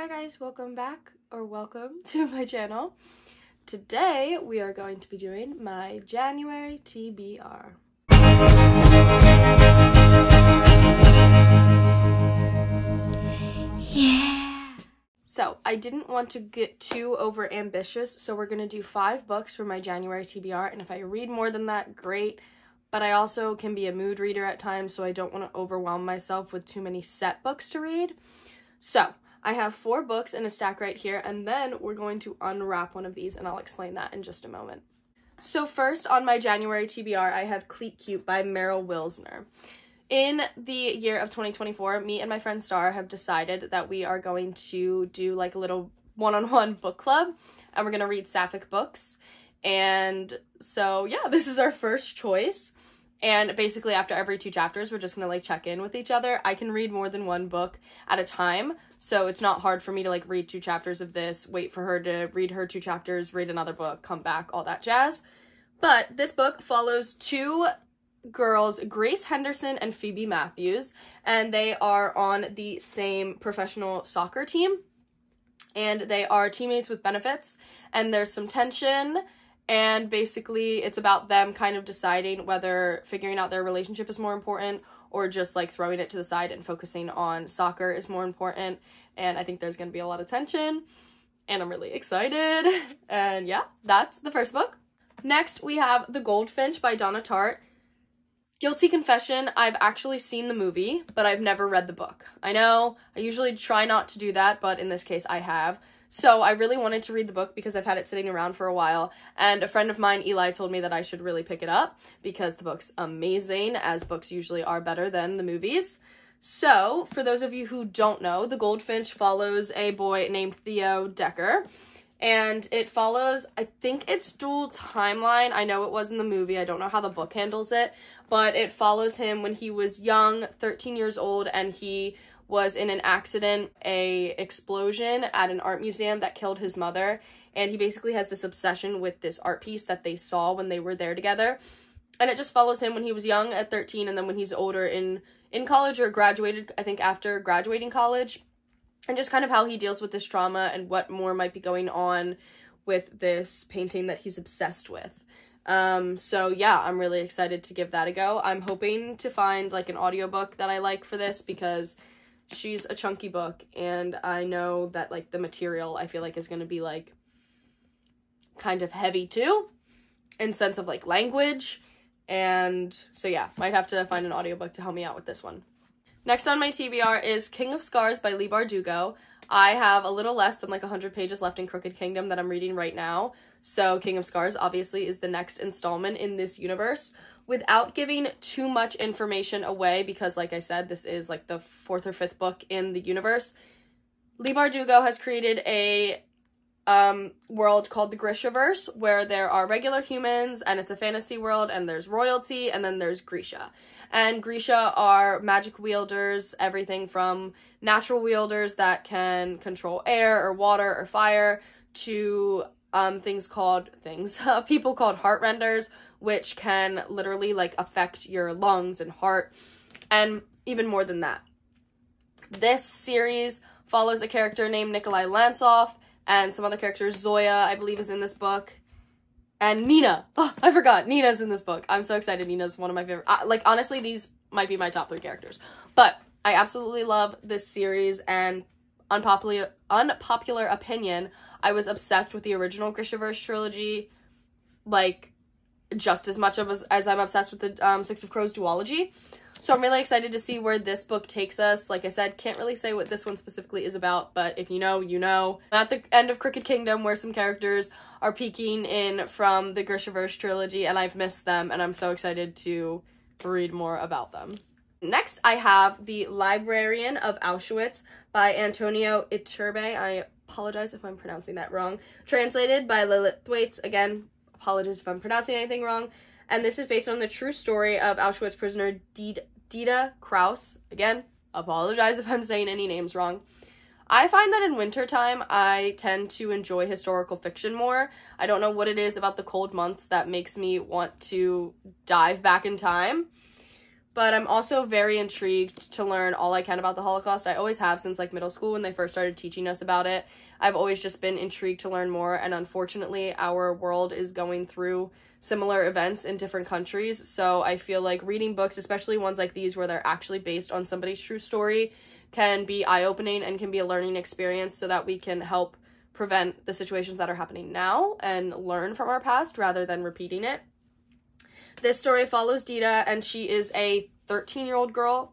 guys, welcome back, or welcome to my channel. Today we are going to be doing my January TBR. Yeah! So, I didn't want to get too over ambitious, so we're going to do 5 books for my January TBR, and if I read more than that, great. But I also can be a mood reader at times, so I don't want to overwhelm myself with too many set books to read. So, I have 4 books in a stack right here, and then we're going to unwrap one of these, and I'll explain that in just a moment. So first, on my January TBR, I have Cleat Cute by Meryl Wilsner. In the year of 2024, me and my friend Star have decided that we are going to do like a little one-on-one book club, and we're going to read sapphic books. And so, yeah, this is our first choice. And basically after every 2 chapters, we're just going to like check in with each other. I can read more than 1 book at a time, so it's not hard for me to like read 2 chapters of this, wait for her to read her 2 chapters, read another book, come back, all that jazz. But this book follows 2 girls, Grace Henderson and Phoebe Matthews, and they are on the same professional soccer team, and they are teammates with benefits, and there's some tension. And basically, it's about them kind of deciding whether figuring out their relationship is more important or just, like, throwing it to the side and focusing on soccer is more important. And I think there's going to be a lot of tension. And I'm really excited. And yeah, that's the first book. Next, we have The Goldfinch by Donna Tartt. Guilty confession, I've actually seen the movie, but I've never read the book. I know, I usually try not to do that, but in this case, I have. So I really wanted to read the book because I've had it sitting around for a while, and a friend of mine, Eli, told me that I should really pick it up because the book's amazing, as books usually are better than the movies. So, for those of you who don't know, The Goldfinch follows a boy named Theo Decker, and it follows, I think it's dual timeline. I know it was in the movie, I don't know how the book handles it, but it follows him when he was young, 13 years old, and he was in an accident, a explosion at an art museum that killed his mother, and he basically has this obsession with this art piece that they saw when they were there together, and it just follows him when he was young at 13, and then when he's older in college, or graduated, I think after graduating college, and just kind of how he deals with this trauma and what more might be going on with this painting that he's obsessed with. So yeah, I'm really excited to give that a go. I'm hoping to find like an audiobook that I like for this because she's a chunky book, and I know that, like, the material I feel like is going to be, like, kind of heavy, too, in sense of, like, language, and so, yeah, might have to find an audiobook to help me out with this one. Next on my TBR is King of Scars by Leigh Bardugo. I have a little less than, like, 100 pages left in Crooked Kingdom that I'm reading right now, so King of Scars, obviously, is the next installment in this universe. Without giving too much information away, because like I said, this is like the 4th or 5th book in the universe, Leigh Bardugo has created a world called the Grishaverse, where there are regular humans, and it's a fantasy world, and there's royalty, and then there's Grisha. And Grisha are magic wielders, everything from natural wielders that can control air or water or fire, to people called heartrenders, which can literally, like, affect your lungs and heart, and even more than that. This series follows a character named Nikolai Lantsov, and some other characters. Zoya, I believe, is in this book, and Nina. Oh, I forgot. Nina's in this book. I'm so excited. Nina's one of my favorite. Like, honestly, these might be my top 3 characters. But I absolutely love this series, and unpopular opinion, I was obsessed with the original Grishaverse trilogy, like, just as much as I'm obsessed with the Six of Crows duology. So I'm really excited to see where this book takes us. Like I said, can't really say what this one specifically is about, but if you know, you know. I'm at the end of Crooked Kingdom, where some characters are peeking in from the Grishaverse trilogy, and I've missed them, and I'm so excited to read more about them. Next, I have The Librarian of Auschwitz by Antonio Iturbe. I apologize if I'm pronouncing that wrong. Translated by Lilith Thwaites. Again, apologies if I'm pronouncing anything wrong. And this is based on the true story of Auschwitz prisoner Dita Kraus. Again, apologize if I'm saying any names wrong. I find that in wintertime, I tend to enjoy historical fiction more. I don't know what it is about the cold months that makes me want to dive back in time. but I'm also very intrigued to learn all I can about the Holocaust. I always have since like middle school when they first started teaching us about it. I've always just been intrigued to learn more, and unfortunately our world is going through similar events in different countries, so I feel like reading books, especially ones like these where they're actually based on somebody's true story, can be eye-opening and can be a learning experience so that we can help prevent the situations that are happening now and learn from our past rather than repeating it. This story follows Dita, and she is a 14-year-old girl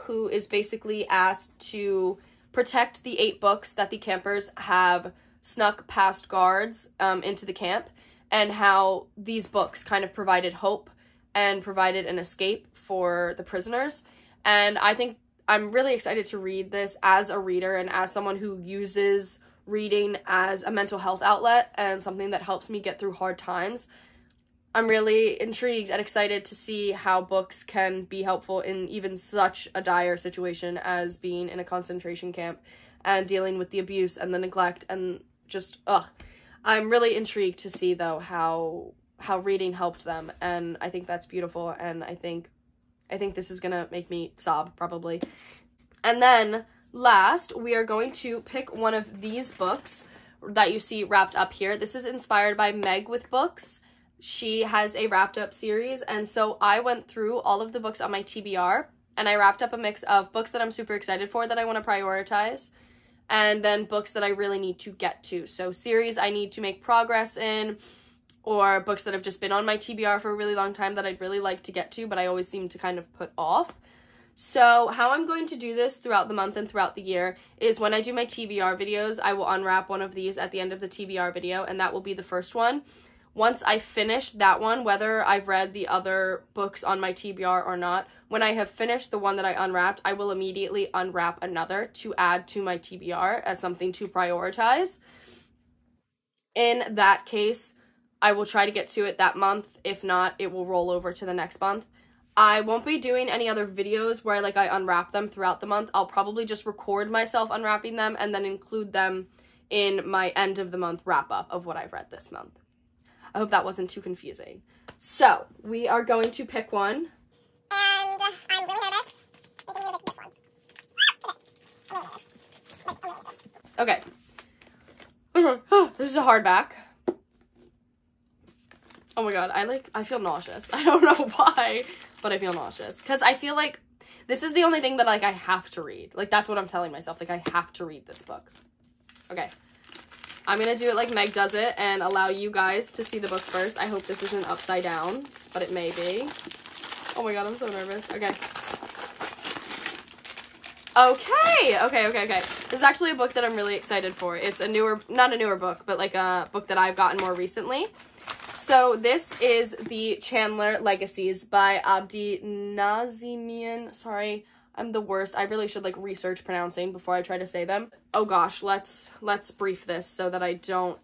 who is basically asked to protect the 8 books that the campers have snuck past guards into the camp, and how these books kind of provided hope and provided an escape for the prisoners. And I think I'm really excited to read this as a reader and as someone who uses reading as a mental health outlet and something that helps me get through hard times. I'm really intrigued and excited to see how books can be helpful in even such a dire situation as being in a concentration camp and dealing with the abuse and the neglect and just, I'm really intrigued to see, though, how reading helped them, and I think that's beautiful, and I think this is gonna make me sob, probably. And then, last, we are going to pick one of these books that you see wrapped up here. This is inspired by Meg with Books. She has a wrapped up series, and so I went through all of the books on my TBR, and I wrapped up a mix of books that I'm super excited for that I want to prioritize, and then books that I really need to get to. So series I need to make progress in, or books that have just been on my TBR for a really long time that I'd really like to get to, but I always seem to kind of put off. So how I'm going to do this throughout the month and throughout the year is when I do my TBR videos, I will unwrap one of these at the end of the TBR video, and that will be the first one. Once I finish that one, whether I've read the other books on my TBR or not, when I have finished the one that I unwrapped, I will immediately unwrap another to add to my TBR as something to prioritize. In that case, I will try to get to it that month. If not, it will roll over to the next month. I won't be doing any other videos where I unwrap them throughout the month. I'll probably just record myself unwrapping them and then include them in my end of the month wrap up of what I've read this month. I hope that wasn't too confusing. So, we are going to pick one. And I'm really nervous. I think I'm gonna pick this one. Okay. This is a hardback. Oh my god, I feel nauseous. I don't know why, but I feel nauseous. Because I feel like this is the only thing that, I have to read. That's what I'm telling myself. I have to read this book. Okay. I'm gonna do it like Meg does it and allow you guys to see the book first. I hope this isn't upside down, but it may be. Oh my god, I'm so nervous. Okay. Okay. This is actually a book that I'm really excited for. It's not a newer book, but a book that I've gotten more recently. So this is the Chandler Legacies by Abdi Nazimian. Sorry, I'm the worst. I really should research pronouncing before I try to say them. Oh gosh, let's brief this so that I don't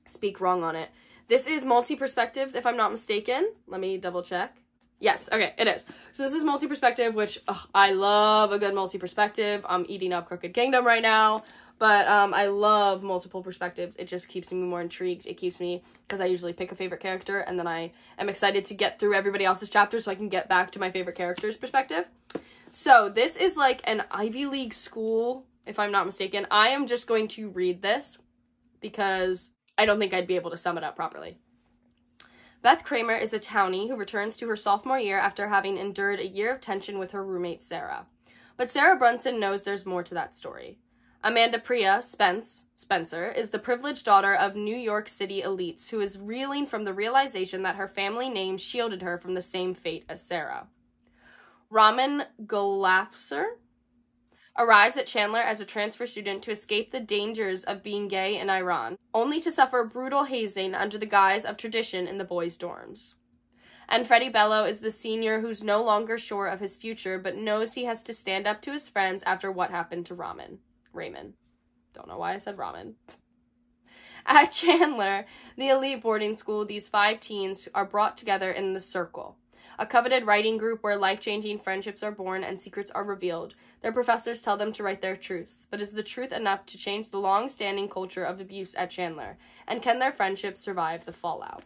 speak wrong on it. This is Multi-Perspectives, if I'm not mistaken. Let me double check. Yes, okay, it is. So this is Multi-Perspective, which I love a good multi-perspective. I'm eating up Crooked Kingdom right now, but I love multiple perspectives. It just keeps me more intrigued. It keeps me, because I usually pick a favorite character, and then I am excited to get through everybody else's chapters so I can get back to my favorite character's perspective. So this is an Ivy League school, if I'm not mistaken. I am just going to read this because I don't think I'd be able to sum it up properly. Beth Kramer is a townie who returns to her sophomore year after having endured a year of tension with her roommate Sarah. But Sarah Brunson knows there's more to that story. Amanda Priya Spencer is the privileged daughter of New York City elites who is reeling from the realization that her family name shielded her from the same fate as Sarah. Raman Golafser arrives at Chandler as a transfer student to escape the dangers of being gay in Iran, only to suffer brutal hazing under the guise of tradition in the boys' dorms. And Freddie Bello is the senior who's no longer sure of his future, but knows he has to stand up to his friends after what happened to Raymond. Don't know why I said ramen. At Chandler, the elite boarding school, these 5 teens are brought together in the Circle, a coveted writing group where life-changing friendships are born and secrets are revealed. Their professors tell them to write their truths, but is the truth enough to change the long-standing culture of abuse at Chandler? And can their friendships survive the fallout?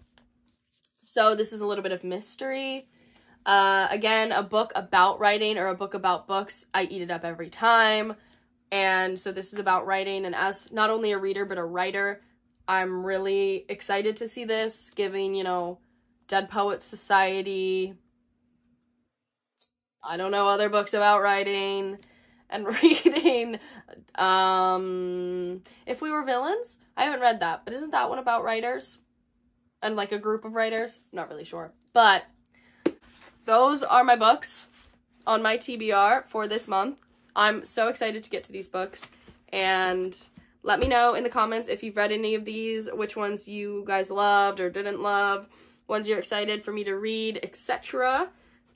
So this is a little bit of mystery. Again, a book about writing or a book about books, I eat it up every time. And so this is about writing, and as not only a reader but a writer, I'm really excited to see this, giving, you know, Dead Poets Society, I don't know, other books about writing and reading. If We Were Villains? I haven't read that, but isn't that one about writers? And like a group of writers? Not really sure. But those are my books on my TBR for this month. I'm so excited to get to these books, and let me know in the comments if you've read any of these, which ones you guys loved or didn't love, ones you're excited for me to read, etc.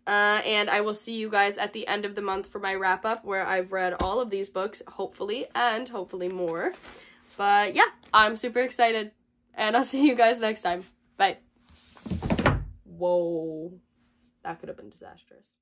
And I will see you guys at the end of the month for my wrap-up, where I've read all of these books, hopefully, and hopefully more. But yeah, I'm super excited, and I'll see you guys next time. Bye. Whoa. That could have been disastrous.